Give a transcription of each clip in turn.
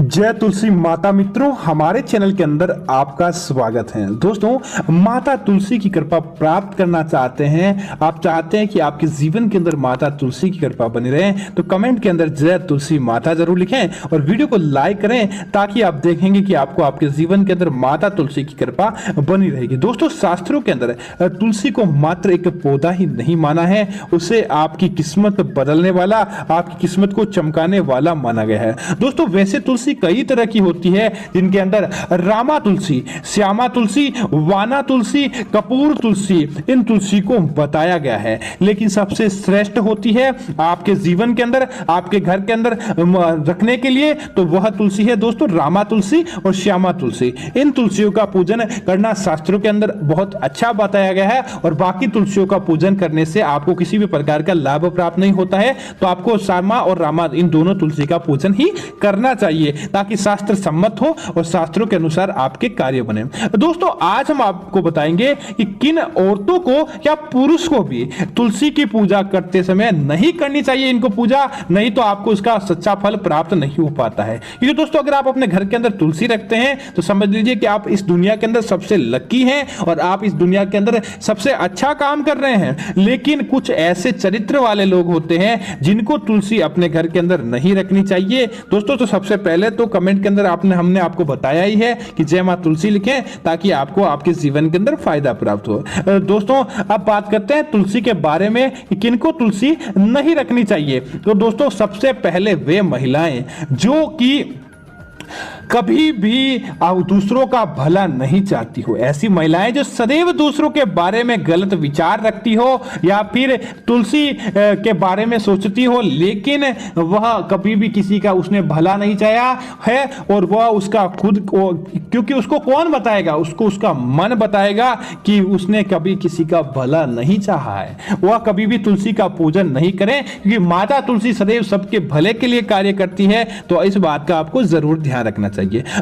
जय तुलसी माता मित्रों, हमारे चैनल के अंदर आपका स्वागत है। दोस्तों, माता तुलसी की कृपा प्राप्त करना चाहते हैं, आप चाहते हैं कि आपके जीवन के अंदर माता तुलसी की कृपा बनी रहे, तो कमेंट के अंदर जय तुलसी माता जरूर लिखें और वीडियो को लाइक करें ताकि आप देखेंगे कि आपको आपके जीवन के अंदर माता तुलसी की कृपा बनी रहेगी। दोस्तों, शास्त्रों के अंदर तुलसी को मात्र एक पौधा ही नहीं माना है, उसे आपकी किस्मत बदलने वाला, आपकी किस्मत को चमकाने वाला माना गया है। दोस्तों, वैसे तुलसी कई तरह की होती है, जिनके अंदर रामा तुलसी, श्यामा तुलसी, वाना तुलसी, कपूर तुलसी, इन तुलसी को बताया गया है। लेकिन सबसे श्रेष्ठ होती है आपके जीवन के अंदर, आपके घर के अंदर रखने के लिए, तो वह तुलसी है दोस्तों रामा तुलसी और श्यामा तुलसी। इन तुलसियों का पूजन करना शास्त्रों के अंदर बहुत अच्छा बताया गया है और बाकी तुलसियों का पूजन करने से आपको किसी भी प्रकार का लाभ प्राप्त नहीं होता है। तो आपको श्यामा और रामा, इन दोनों तुलसी का पूजन ही करना चाहिए ताकि शास्त्र सम्मत हो और शास्त्रों के अनुसार आपके कार्य बने। दोस्तों, आज हम आपको बताएंगे कि किन औरतों को या पुरुष को भी तुलसी की पूजा करते समय नहीं करनी चाहिए इनको पूजा, नहीं तो आपको इसका सच्चा फल प्राप्त नहीं हो पाता है। क्योंकि दोस्तों, अगर आप अपने घर के अंदर तुलसी रखते हैं तो समझ लीजिए कि आप इस दुनिया के अंदर सबसे लकी हैं और आप इस दुनिया के अंदर सबसे अच्छा काम कर रहे हैं। लेकिन कुछ ऐसे चरित्र वाले लोग होते हैं जिनको तुलसी अपने घर के अंदर नहीं रखनी चाहिए। दोस्तों, तो सबसे पहले तो कमेंट के अंदर हमने आपको बताया ही है कि जय मां तुलसी लिखें ताकि आपको आपके जीवन के अंदर फायदा प्राप्त हो। दोस्तों, अब बात करते हैं तुलसी के बारे में कि किनको तुलसी नहीं रखनी चाहिए। तो दोस्तों, सबसे पहले वे महिलाएं जो कि कभी भी दूसरों का भला नहीं चाहती हो, ऐसी महिलाएं जो सदैव दूसरों के बारे में गलत विचार रखती हो या फिर तुलसी के बारे में सोचती हो, लेकिन वह कभी भी किसी का उसने भला नहीं चाहा है और वह उसका खुद को, क्योंकि उसको कौन बताएगा, उसको उसका मन बताएगा कि उसने कभी किसी का भला नहीं चाहा है, वह कभी भी तुलसी का पूजन नहीं करें, क्योंकि माता तुलसी सदैव सबके भले के लिए कार्य करती है। तो इस बात का आपको जरूर ध्यान रखना चाहिए।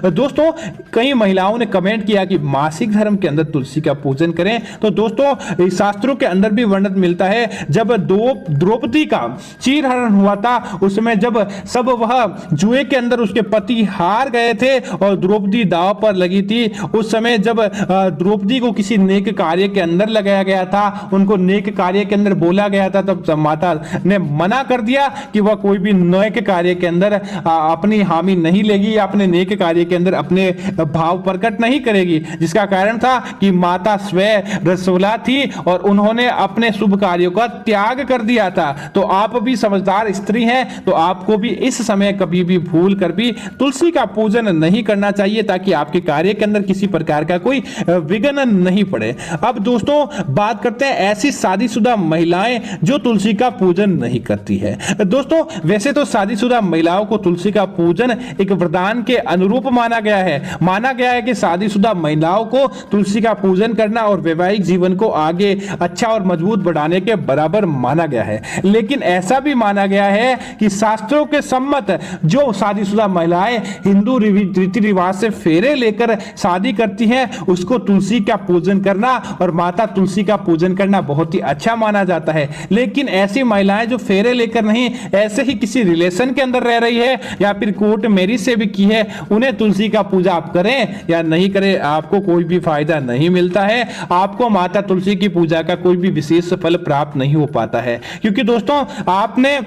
दोस्तों, कई महिलाओं ने कमेंट किया कि मासिक धर्म के अंदर तुलसी का पूजन करें। तो दोस्तों, शास्त्रों के अंदर भी वर्णन मिलता है, जब द्रौपदी का चीरहरण हुआ था, उसमें जब सब वह जुए के अंदर उसके पति हार गए थे और द्रौपदी दांव पर लगी थी, उस समय जब द्रौपदी को किसी नेक कार्य के अंदर लगाया गया था, उनको नेक कार्य के अंदर बोला गया था, तब माता ने मना कर दिया कि वह कोई भी नेक कार्य के अंदर अपनी हामी नहीं लेगी या अपने नेक कार्य के अंदर अपने भाव प्रकट नहीं करेगी, जिसका कारण था कि माता स्वयं रसोला थी और उन्होंने अपने शुभ कार्यों का त्याग कर दिया था। तो आप भी समझदार स्त्री हैं, तो आपको भी इस समय कभी भी भूल कर भी तुलसी का पूजन नहीं करना चाहिए ताकि आपके कार्य के अंदर किसी प्रकार का कोई विघ्न नहीं पड़े। अब दोस्तों, बात करते हैं ऐसी शादीशुदा महिलाएं जो तुलसी का पूजन नहीं करती है। दोस्तों, वैसे तो शादीशुदा महिलाओं को तुलसी का पूजन एक वरदान के अनुरूप माना गया है। माना गया है कि शादीशुदा महिलाओं को तुलसी का पूजन करना और वैवाहिक जीवन को आगे अच्छा और मजबूत बढ़ाने के बराबर माना गया है। लेकिन ऐसा भी माना गया है कि शास्त्रों के सम्मत जो शादीशुदा महिलाएं हिंदू रीति रिवाज से फेरे लेकर शादी करती हैं, उसको तुलसी का पूजन करना और माता तुलसी का पूजन करना बहुत ही अच्छा माना जाता है। लेकिन ऐसी महिलाएं जो फेरे लेकर नहीं, ऐसे ही किसी रिलेशन के अंदर रह रही है या फिर कोर्ट मैरिज से भी की है, उन्हें तुलसी का पूजा आप करें या नहीं करें, आपको कोई भी फायदा नहीं मिलता है। आपको माता तुलसी की पूजा का कोई भी विशेष फल प्राप्त नहीं हो पाता है, क्योंकि दोस्तों, आपने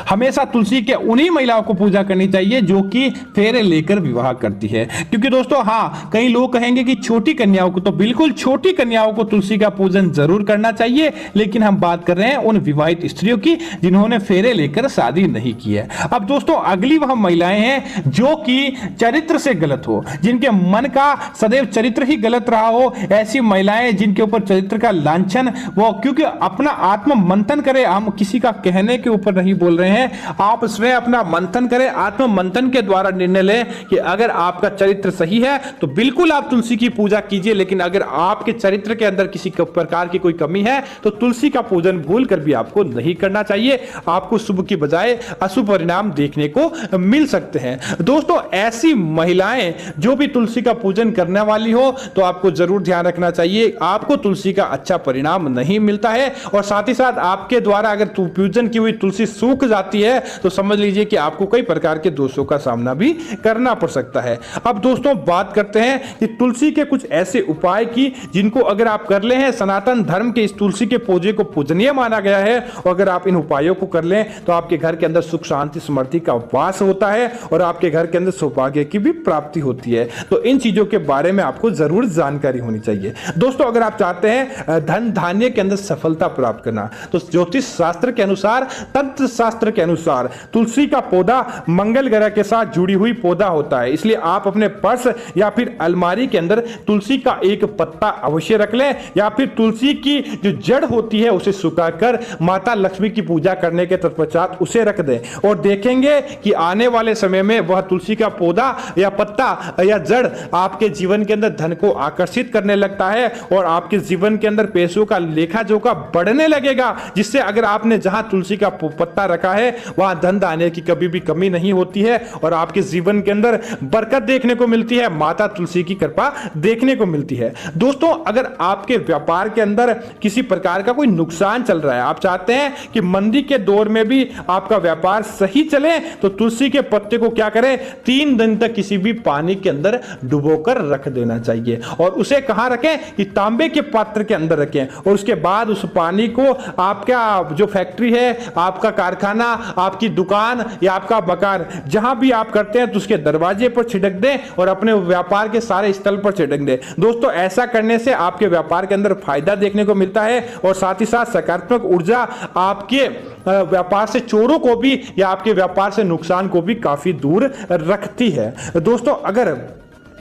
हमेशा तुलसी के उन्हीं महिलाओं को पूजा करनी चाहिए जो कि फेरे लेकर विवाह करती है। क्योंकि दोस्तों, हाँ, कई लोग कहेंगे कि छोटी कन्याओं को, तो बिल्कुल छोटी कन्याओं को तुलसी का पूजन जरूर करना चाहिए, लेकिन हम बात कर रहे हैं उन विवाहित स्त्रियों की जिन्होंने फेरे लेकर शादी नहीं की है। अब दोस्तों, अगली वह महिलाएं हैं जो कि चरित्र से गलत हो, जिनके मन का सदैव चरित्र ही गलत रहा हो, ऐसी महिलाएं जिनके ऊपर चरित्र का लांछन, वो क्योंकि अपना आत्म मंथन करें, हम किसी का कहने के ऊपर नहीं बोल रहे हैं, आप स्वयं अपना मंथन करें, आत्म मंथन के द्वारा निर्णय लें कि अगर आपका चरित्र सही है तो बिल्कुल आप तुलसी की पूजा कीजिए, लेकिन अगर आपके चरित्र के अंदर किसी प्रकार की कोई कमी है तो तुलसी का पूजन भूल कर भी आपको नहीं करना चाहिए। आपको शुभ की बजाय अशुभ परिणाम देखने को मिल सकते हैं। दोस्तों, ऐसी महिलाएं जो भी तुलसी का पूजन करने वाली हो तो आपको जरूर ध्यान रखना चाहिए, आपको तुलसी का अच्छा परिणाम नहीं मिलता है और साथ ही साथ आपके द्वारा अगर पूजन की हुई तुलसी सूख सूख जाती है तो समझ लीजिए कि आपको कई प्रकार के दोषों का सामना भी करना पड़ सकता है। अब दोस्तों बात करते हैं कि तुलसी के कुछ ऐसे उपाय की जिनको अगर आप कर ले हैं, सनातन धर्म के इस तुलसी के पौधे को पूजनीय माना गया है, और अगर आप इन उपायों को कर लें तो आपके घर के अंदर सुख शांति समृद्धि का वास होता है और आपके घर के अंदर सौभाग्य की भी प्राप्ति होती है। तो इन चीजों के बारे में आपको जरूर जानकारी होनी चाहिए। दोस्तों अगर आप चाहते हैं धन धान्य के अंदर सफलता प्राप्त करना, तो ज्योतिष शास्त्र के अनुसार, तंत्र शास्त्र के अनुसार तुलसी का पौधा मंगल ग्रह के साथ जुड़ी हुई पौधा होता है, इसलिए आप अपने पर्स या फिर अलमारी के अंदर तुलसी का एक पत्ता अवश्य रख लें, या फिर तुलसी की जो जड़ होती है उसे सुखाकर माता लक्ष्मी की पूजा करने के तत्पश्चात उसे रख दें, और देखेंगे कि आने वाले समय में वह तुलसी का पौधा या पत्ता या जड़ आपके जीवन के अंदर धन को आकर्षित करने लगता है और आपके जीवन के अंदर पैसों का लेखा जोखा बढ़ने लगेगा, जिससे अगर आपने जहां तुलसी का पत्ता रखा है वहां धन दाने की कभी भी कमी नहीं होती है और आपके जीवन के अंदर बरकत देखने को मिलती है, माता तुलसी की कृपा देखने को मिलती है। दोस्तों अगर आपके व्यापार के अंदर किसी प्रकार का कोई नुकसान चल रहा है, आप चाहते हैं कि मंदी के दौर में भी आपका व्यापार सही चले, तो तुलसी के पत्ते को क्या करें, 3 दिन तक किसी भी पानी के अंदर डुबोकर रख देना चाहिए, और उसे कहां रखें कि तांबे के पात्र के अंदर रखें, और उसके बाद उस पानी को आपका जो फैक्ट्री है, आपका कारखाना, आपकी दुकान या आपका मकान जहां भी आप करते हैं तो उसके दरवाजे पर छिड़क दें और अपने व्यापार के सारे स्थल पर छिड़क दें। दोस्तों ऐसा करने से आपके व्यापार के अंदर फायदा देखने को मिलता है और साथ ही साथ सकारात्मक ऊर्जा आपके व्यापार से चोरों को भी या आपके व्यापार से नुकसान को भी काफी दूर रखती है। दोस्तों अगर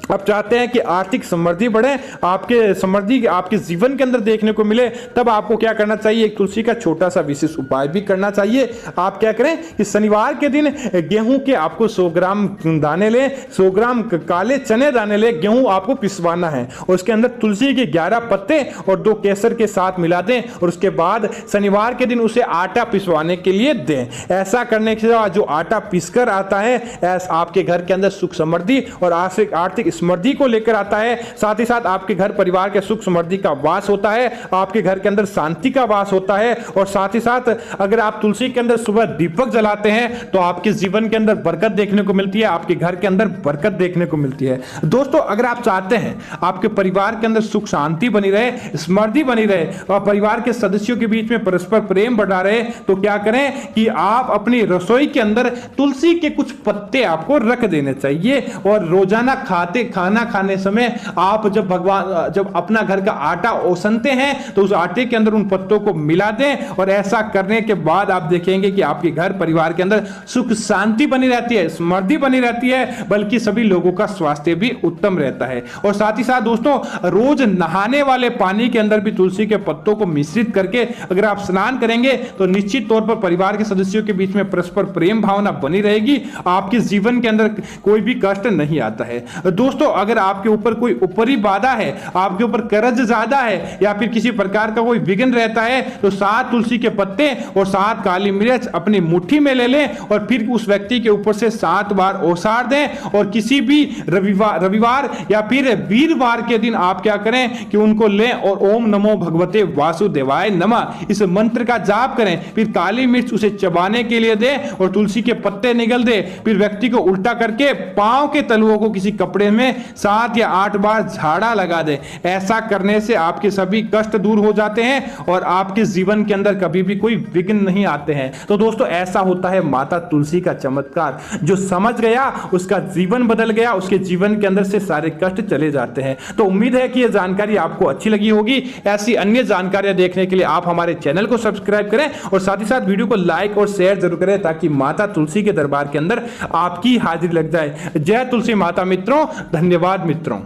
आप चाहते हैं कि आर्थिक समृद्धि बढ़े, आपके समृद्धि आपके जीवन के अंदर देखने को मिले, तब आपको क्या करना चाहिए, एक तुलसी का छोटा सा विशेष उपाय भी करना चाहिए। आप क्या करें कि शनिवार के दिन गेहूं के आपको 100 ग्राम दाने लें, 100 ग्राम काले चने दाने लें, गेहूं आपको पिसवाना है और उसके अंदर तुलसी के 11 पत्ते और 2 केसर के साथ मिला दें और उसके बाद शनिवार के दिन उसे आटा पिसवाने के लिए दें। ऐसा करने के बाद जो आटा पिसकर आता है आपके घर के अंदर सुख समृद्धि और आर्थिक समृद्धि को लेकर आता है, साथ ही साथ आपके घर परिवार के सुख समृद्धि का वास होता है, आपके घर के अंदर शांति का वास होता है, और साथ ही साथ अगर आप तुलसी के अंदर सुबह दीपक जलाते हैं तो आपके जीवन के अंदर बरकत देखने को मिलती है, आपके घर के अंदर बरकत देखने को मिलती है। दोस्तों अगर आप चाहते हैं आपके परिवार के अंदर सुख शांति बनी रहे, समृद्धि बनी रहे और परिवार के सदस्यों के बीच में परस्पर प्रेम बढ़ा रहे, तो क्या करें कि आप अपनी रसोई के अंदर तुलसी के कुछ पत्ते आपको रख देने चाहिए, और रोजाना खाना खाने समय आप जब अपना घर का आटा ओसनते हैं तो उस आटे के अंदर उन पत्तों को मिला दें, और ऐसा करने के बाद आप देखेंगे कि आपके घर परिवार के अंदर सुख शांति बनी रहती है, समृद्धि बनी रहती है, बल्कि सभी लोगों का स्वास्थ्य भी उत्तम रहता है। और साथ ही साथ दोस्तों रोज नहाने वाले पानी के अंदर भी तुलसी के पत्तों को मिश्रित करके अगर आप स्नान करेंगे तो निश्चित तौर पर परिवार के सदस्यों के बीच में परस्पर प्रेम भावना बनी रहेगी, आपके जीवन के अंदर कोई भी कष्ट नहीं आता है। दोस्तों अगर आपके ऊपर कोई ऊपरी बाधा है, आपके ऊपर कर्ज ज्यादा है या फिर किसी प्रकार का कोई विघ्न रहता है, तो 7 तुलसी के पत्ते और 7 काली मिर्च अपनी मुट्ठी में ले लें और फिर उस व्यक्ति के ऊपर से 7 बार ओसार दें, और किसी भी रविवार या फिर वीरवार के दिन आप क्या करें कि उनको लें और ओम नमो भगवते वासुदेवाय नमः इस मंत्र का जाप करें, फिर काली मिर्च उसे चबाने के लिए दें और तुलसी के पत्ते निगल दे, फिर व्यक्ति को उल्टा करके पांव के तलुओं को किसी कपड़े में 7 या 8 बार झाड़ा लगा दे। ऐसा करने से आपके सभी कष्ट दूर हो जाते हैं और आपके जीवन के अंदर कभी भी कोई विघ्न नहीं आते हैं। तो दोस्तों ऐसा होता है माता तुलसी का चमत्कार, जो समझ गया उसका जीवन बदल गया, उसके जीवन के अंदर से सारे कष्ट चले जाते हैं। तो उम्मीद है कि यह जानकारी आपको अच्छी लगी होगी। ऐसी अन्य जानकारियां देखने के लिए आप हमारे चैनल को सब्सक्राइब करें और साथ ही साथ वीडियो को लाइक और शेयर जरूर करें, ताकि माता तुलसी के दरबार के अंदर आपकी हाजिरी लग जाए। जय तुलसी माता मित्रों, धन्यवाद मित्रों।